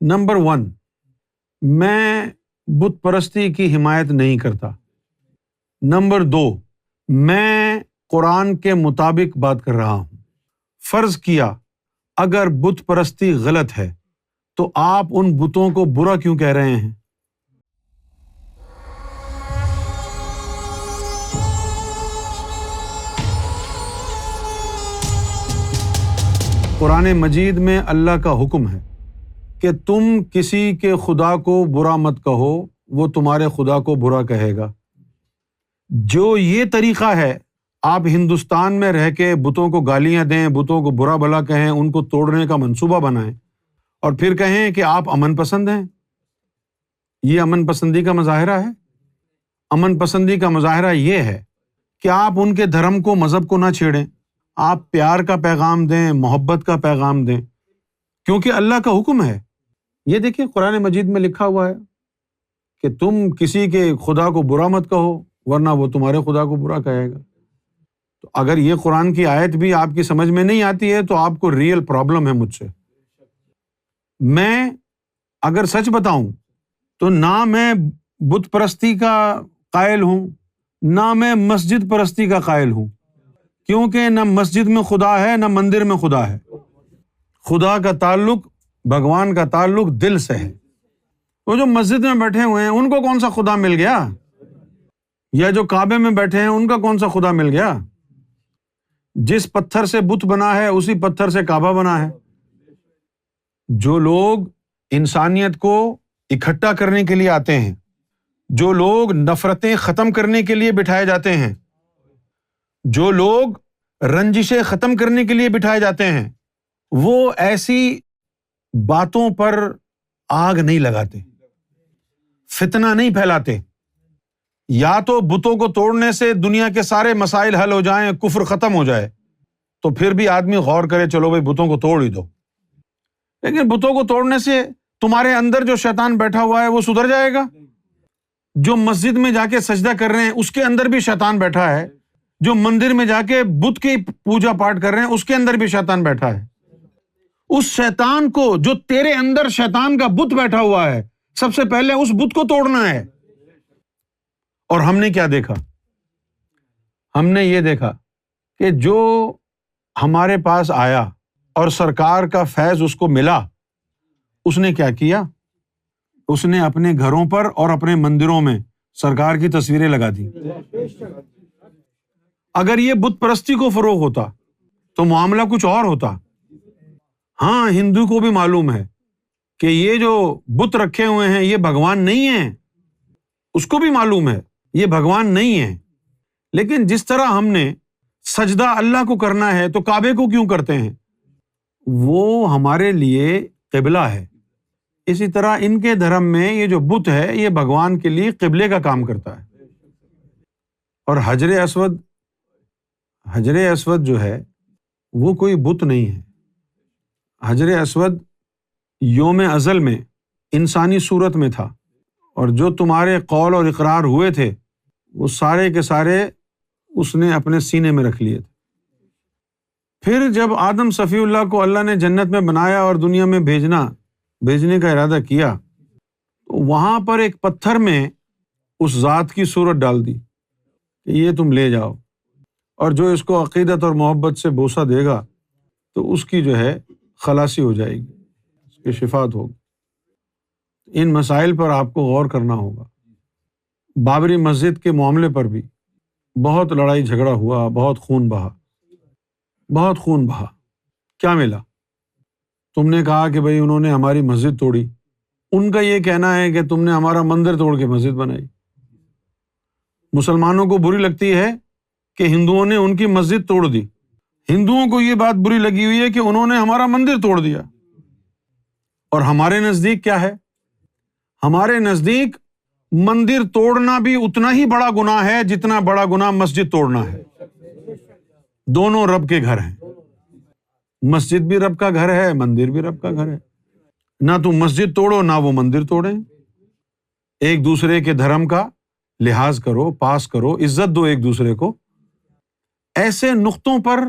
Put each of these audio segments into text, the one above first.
Number 1، میں بت پرستی کی حمایت نہیں کرتا۔ نمبر 2، میں قرآن کے مطابق بات کر رہا ہوں۔ فرض کیا اگر بت پرستی غلط ہے تو آپ ان بتوں کو برا کیوں کہہ رہے ہیں؟ قرآن مجید میں اللہ کا حکم ہے کہ تم کسی کے خدا کو برا مت کہو، وہ تمہارے خدا کو برا کہے گا۔ جو یہ طریقہ ہے، آپ ہندوستان میں رہ کے بتوں کو گالیاں دیں، بتوں کو برا بھلا کہیں، ان کو توڑنے کا منصوبہ بنائیں اور پھر کہیں کہ آپ امن پسند ہیں، یہ امن پسندی کا مظاہرہ ہے؟ امن پسندی کا مظاہرہ یہ ہے کہ آپ ان کے دھرم کو، مذہب کو نہ چھیڑیں، آپ پیار کا پیغام دیں، محبت کا پیغام دیں، کیونکہ اللہ کا حکم ہے۔ یہ دیکھیں قرآن مجید میں لکھا ہوا ہے کہ تم کسی کے خدا کو برا مت کہو ورنہ وہ تمہارے خدا کو برا کہے گا۔ تو اگر یہ قرآن کی آیت بھی آپ کی سمجھ میں نہیں آتی ہے تو آپ کو ریئل پرابلم ہے مجھ سے۔ میں اگر سچ بتاؤں تو نہ میں بت پرستی کا قائل ہوں، نہ میں مسجد پرستی کا قائل ہوں، کیونکہ نہ مسجد میں خدا ہے نہ مندر میں خدا ہے۔ خدا کا تعلق، بھگوان کا تعلق دل سے ہے۔ وہ جو مسجد میں بیٹھے ہوئے ہیں ان کو کون سا خدا مل گیا؟ یا جو کعبے میں بیٹھے ہیں ان کا کون سا خدا مل گیا؟ جس پتھر سے بت بنا ہے اسی پتھر سے کعبہ بنا ہے۔ جو لوگ انسانیت کو اکٹھا کرنے کے لیے آتے ہیں، جو لوگ نفرتیں ختم کرنے کے لیے بٹھائے جاتے ہیں، جو لوگ رنجشیں ختم کرنے کے لیے بٹھائے جاتے ہیں، وہ ایسی باتوں پر آگ نہیں لگاتے، فتنہ نہیں پھیلاتے۔ یا تو بتوں کو توڑنے سے دنیا کے سارے مسائل حل ہو جائیں، کفر ختم ہو جائے، تو پھر بھی آدمی غور کرے چلو بھائی بتوں کو توڑ ہی دو۔ لیکن بتوں کو توڑنے سے تمہارے اندر جو شیطان بیٹھا ہوا ہے وہ سدھر جائے گا؟ جو مسجد میں جا کے سجدہ کر رہے ہیں اس کے اندر بھی شیطان بیٹھا ہے، جو مندر میں جا کے بت کی پوجا پاٹ کر رہے ہیں اس کے اندر بھی شیطان بیٹھا ہے۔ اس شیطان کو، جو تیرے اندر شیطان کا بت بیٹھا ہوا ہے، سب سے پہلے اس بت کو توڑنا ہے۔ اور ہم نے کیا دیکھا؟ ہم نے یہ دیکھا کہ جو ہمارے پاس آیا اور سرکار کا فیض اس کو ملا، اس نے کیا کیا؟ اس نے اپنے گھروں پر اور اپنے مندروں میں سرکار کی تصویریں لگا دی۔ اگر یہ بت پرستی کو فروغ ہوتا تو معاملہ کچھ اور ہوتا۔ ہاں، ہندو کو بھی معلوم ہے کہ یہ جو بت رکھے ہوئے ہیں یہ بھگوان نہیں ہیں، اس کو بھی معلوم ہے یہ بھگوان نہیں ہیں، لیکن جس طرح ہم نے سجدہ اللہ کو کرنا ہے تو کعبے کو کیوں کرتے ہیں؟ وہ ہمارے لیے قبلہ ہے۔ اسی طرح ان کے دھرم میں یہ جو بت ہے یہ بھگوان کے لیے قبلے کا کام کرتا ہے۔ اور حجر اسود جو ہے وہ کوئی بت نہیں ہے۔ حجر اسود یوم ازل میں انسانی صورت میں تھا، اور جو تمہارے قول اور اقرار ہوئے تھے وہ سارے کے سارے اس نے اپنے سینے میں رکھ لیے تھے۔ پھر جب آدم صفی اللہ کو اللہ نے جنت میں بنایا اور دنیا میں بھیجنے کا ارادہ کیا تو وہاں پر ایک پتھر میں اس ذات کی صورت ڈال دی کہ یہ تم لے جاؤ، اور جو اس کو عقیدت اور محبت سے بوسہ دے گا تو اس کی جو ہے خلاصی ہو جائے گی، اس کی شفاعت ہوگی۔ ان مسائل پر آپ کو غور کرنا ہوگا۔ بابری مسجد کے معاملے پر بھی بہت لڑائی جھگڑا ہوا، بہت خون بہا۔ کیا ملا؟ تم نے کہا کہ بھئی انہوں نے ہماری مسجد توڑی، ان کا یہ کہنا ہے کہ تم نے ہمارا مندر توڑ کے مسجد بنائی۔ مسلمانوں کو بری لگتی ہے کہ ہندوؤں نے ان کی مسجد توڑ دی، ہندوؤں کو یہ بات بری لگی ہوئی ہے کہ انہوں نے ہمارا مندر توڑ دیا۔ اور ہمارے نزدیک کیا ہے؟ ہمارے نزدیک مندر توڑنا بھی اتنا ہی بڑا گناہ ہے جتنا بڑا گناہ مسجد توڑنا ہے۔ دونوں رب کے گھر ہیں، مسجد بھی رب کا گھر ہے، مندر بھی رب کا گھر ہے۔ نہ تم مسجد توڑو نہ وہ مندر توڑیں، ایک دوسرے کے دھرم کا لحاظ کرو، پاس کرو، عزت دو ایک دوسرے کو۔ ایسے نقطوں پر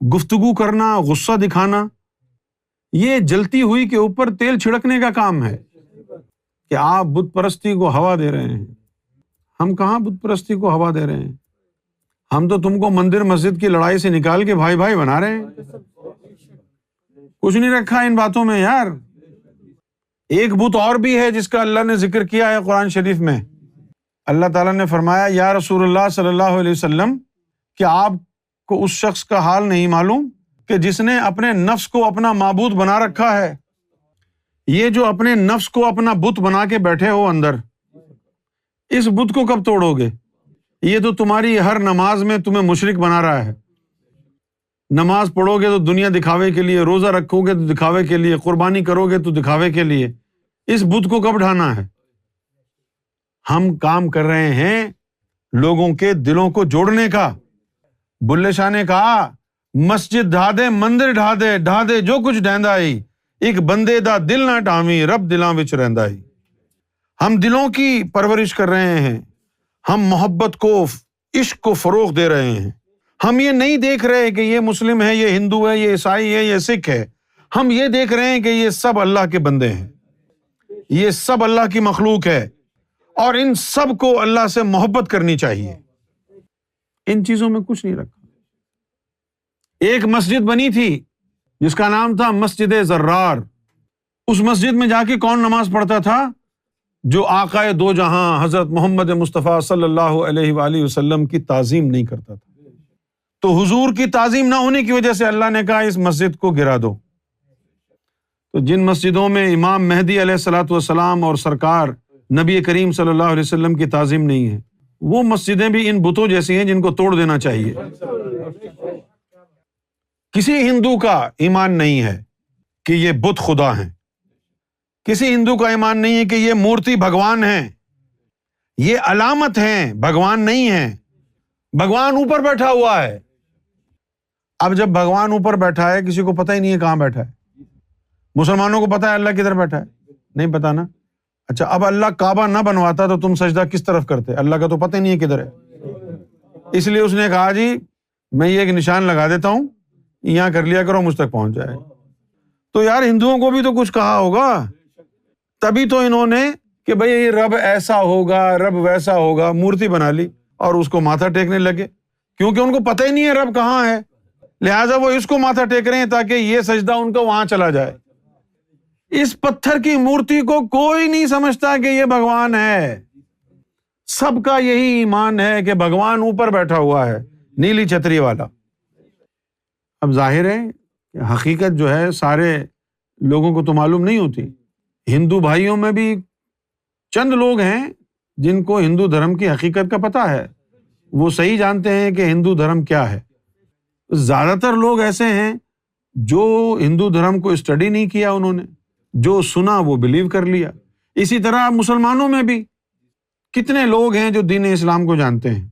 گفتگو کرنا، غصہ دکھانا، یہ جلتی ہوئی کے اوپر تیل چھڑکنے کا کام ہے کہ آپ بت پرستی کو ہوا دے رہے ہیں۔ ہم کہاں بت پرستی کو ہوا دے رہے ہیں؟ ہم تو تم کو مندر مسجد کی لڑائی سے نکال کے بھائی بھائی بنا رہے ہیں۔ کچھ نہیں رکھا ان باتوں میں یار۔ ایک بت اور بھی ہے جس کا اللہ نے ذکر کیا ہے قرآن شریف میں۔ اللہ تعالیٰ نے فرمایا یا رسول اللہ صلی اللہ علیہ وسلم، کہ آپ کو اس شخص کا حال نہیں معلوم کہ جس نے اپنے نفس کو اپنا معبود بنا رکھا ہے۔ یہ جو اپنے نفس کو اپنا بت بنا کے بیٹھے ہو اندر، اس بت کو کب توڑو گے؟ یہ تو تمہاری ہر نماز میں تمہیں مشرک بنا رہا ہے۔ نماز پڑھو گے تو دنیا دکھاوے کے لیے، روزہ رکھو گے تو دکھاوے کے لیے، قربانی کرو گے تو دکھاوے کے لیے۔ اس بت کو کب ڈھانا ہے؟ ہم کام کر رہے ہیں لوگوں کے دلوں کو جوڑنے کا۔ بلے شاہ نے کہا مسجد ڈھا دے، مندر ڈھا دے جو کچھ ڈیندا ہی، ایک بندے دا دل نہ ڈھاویں، رب دلاں وچ رہندا ہی۔ ہم دلوں کی پرورش کر رہے ہیں، ہم محبت کو، عشق کو فروغ دے رہے ہیں۔ ہم یہ نہیں دیکھ رہے کہ یہ مسلم ہے، یہ ہندو ہے، یہ عیسائی ہے، یہ سکھ ہے۔ ہم یہ دیکھ رہے ہیں کہ یہ سب اللہ کے بندے ہیں، یہ سب اللہ کی مخلوق ہے، اور ان سب کو اللہ سے محبت کرنی چاہیے۔ ان چیزوں میں کچھ نہیں رکھا۔ ایک مسجد بنی تھی جس کا نام تھا مسجد زرار۔ اس مسجد میں جا کے کون نماز پڑھتا تھا؟ جو آقائے دو جہاں حضرت محمد مصطفیٰ صلی اللہ علیہ وآلہ وسلم کی تعظیم نہیں کرتا تھا۔ تو حضور کی تعظیم نہ ہونے کی وجہ سے اللہ نے کہا اس مسجد کو گرا دو۔ تو جن مسجدوں میں امام مہدی علیہ الصلوۃ والسلام اور سرکار نبی کریم صلی اللہ علیہ وسلم کی تعظیم نہیں ہے، وہ مسجدیں بھی ان بتوں جیسی ہیں جن کو توڑ دینا چاہیے۔ کسی ہندو کا ایمان نہیں ہے کہ یہ بت خدا ہیں، کسی ہندو کا ایمان نہیں ہے کہ یہ مورتی بھگوان ہیں، یہ علامت ہیں، بھگوان نہیں ہیں۔ بھگوان اوپر بیٹھا ہوا ہے۔ اب جب بھگوان اوپر بیٹھا ہے، کسی کو پتہ ہی نہیں ہے کہاں بیٹھا ہے۔ مسلمانوں کو پتہ ہے اللہ کدھر بیٹھا ہے؟ نہیں پتہ نا۔ اچھا، اب اللہ کعبہ نہ بنواتا تو تم سجدہ کس طرف کرتے؟ اللہ کا تو پتہ ہی نہیں ہے کدھر ہے۔ اس لیے اس نے کہا جی میں یہ ایک نشان لگا دیتا ہوں، یہاں کر لیا کرو، مجھ تک پہنچ جائے۔ تو یار ہندوؤں کو بھی تو کچھ کہا ہوگا، تبھی تو انہوں نے کہ بھئی رب ایسا ہوگا، رب ویسا ہوگا، مورتی بنا لی اور اس کو ماتھا ٹیکنے لگے، کیونکہ ان کو پتہ ہی نہیں ہے رب کہاں ہے، لہٰذا وہ اس کو ماتھا ٹیک رہے ہیں تاکہ یہ سجدہ ان کا وہاں چلا جائے۔ اس پتھر کی مورتی کو کوئی نہیں سمجھتا کہ یہ بھگوان ہے۔ سب کا یہی ایمان ہے کہ بھگوان اوپر بیٹھا ہوا ہے، نیلی چھتری والا۔ اب ظاہر ہے کہ حقیقت جو ہے سارے لوگوں کو تو معلوم نہیں ہوتی۔ ہندو بھائیوں میں بھی چند لوگ ہیں جن کو ہندو دھرم کی حقیقت کا پتہ ہے، وہ صحیح جانتے ہیں کہ ہندو دھرم کیا ہے۔ زیادہ تر لوگ ایسے ہیں جو ہندو دھرم کو اسٹڈی نہیں کیا، انہوں نے جو سنا وہ بلیو کر لیا۔ اسی طرح مسلمانوں میں بھی کتنے لوگ ہیں جو دین اسلام کو جانتے ہیں،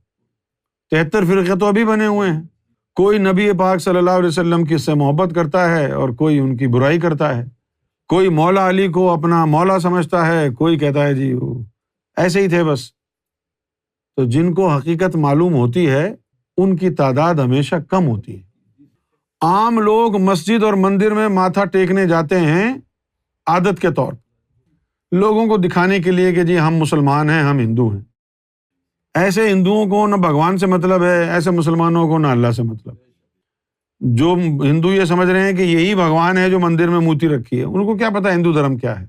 73 فرقے تو ابھی بنے ہوئے ہیں۔ کوئی نبی پاک صلی اللہ علیہ وسلم کی سے محبت کرتا ہے اور کوئی ان کی برائی کرتا ہے، کوئی مولا علی کو اپنا مولا سمجھتا ہے، کوئی کہتا ہے جی وہ ایسے ہی تھے بس۔ تو جن کو حقیقت معلوم ہوتی ہے ان کی تعداد ہمیشہ کم ہوتی ہے۔ عام لوگ مسجد اور مندر میں ماتھا ٹیکنے جاتے ہیں عادت کے طور، لوگوں کو دکھانے کے لیے کہ جی ہم مسلمان ہیں، ہم ہندو ہیں۔ ایسے ہندوؤں کو نہ بھگوان سے مطلب ہے، ایسے مسلمانوں کو نہ اللہ سے مطلب۔ جو ہندو یہ سمجھ رہے ہیں کہ یہی بھگوان ہے جو مندر میں مورتی رکھی ہے، ان کو کیا پتا ہندو دھرم کیا ہے۔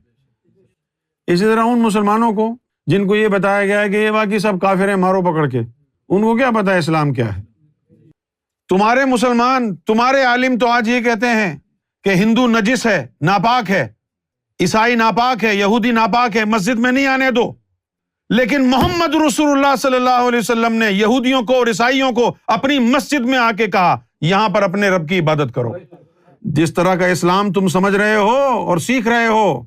اسی طرح ان مسلمانوں کو جن کو یہ بتایا گیا ہے کہ یہ باقی سب کافر ہیں، مارو پکڑ کے، ان کو کیا پتا اسلام کیا ہے۔ تمہارے مسلمان، تمہارے عالم تو آج یہ کہتے ہیں کہ ہندو نجس ہے، ناپاک ہے، عیسائی ناپاک ہے، یہودی ناپاک ہے، مسجد میں نہیں آنے دو۔ لیکن محمد رسول اللہ صلی اللہ علیہ وسلم نے یہودیوں کو اور عیسائیوں کو اپنی مسجد میں آ کے کہا یہاں پر اپنے رب کی عبادت کرو۔ جس طرح کا اسلام تم سمجھ رہے ہو اور سیکھ رہے ہو،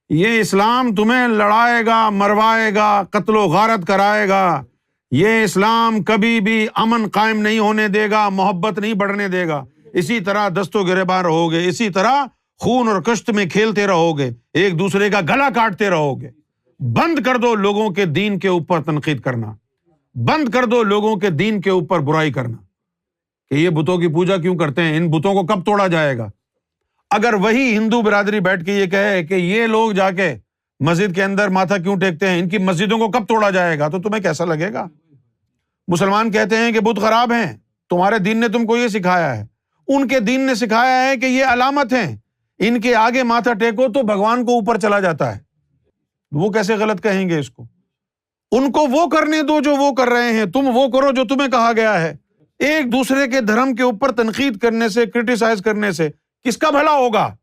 یہ اسلام تمہیں لڑائے گا، مروائے گا، قتل و غارت کرائے گا۔ یہ اسلام کبھی بھی امن قائم نہیں ہونے دے گا، محبت نہیں بڑھنے دے گا۔ اسی طرح دست و گریبان رہو گے، اسی طرح خون اور کشت میں کھیلتے رہو گے، ایک دوسرے کا گلا کاٹتے رہو گے۔ بند کر دو لوگوں کے دین کے اوپر تنقید کرنا، بند کر دو لوگوں کے دین کے اوپر برائی کرنا کہ یہ بتوں کی پوجا کیوں کرتے ہیں، ان بتوں کو کب توڑا جائے گا۔ اگر وہی ہندو برادری بیٹھ کے یہ کہے کہ یہ لوگ جا کے مسجد کے اندر ماتھا کیوں ٹیکتے ہیں، ان کی مسجدوں کو کب توڑا جائے گا، تو تمہیں کیسا لگے گا؟ مسلمان کہتے ہیں کہ بت خراب ہیں، تمہارے دین نے تم کو یہ سکھایا ہے، ان کے دین نے سکھایا ہے کہ یہ علامت ہیں، ان کے آگے ماتھا ٹیکو تو بھگوان کو اوپر چلا جاتا ہے۔ وہ کیسے غلط کہیں گے اس کو؟ ان کو وہ کرنے دو جو وہ کر رہے ہیں، تم وہ کرو جو تمہیں کہا گیا ہے۔ ایک دوسرے کے دھرم کے اوپر تنقید کرنے سے، کرٹیسائز کرنے سے کس کا بھلا ہوگا؟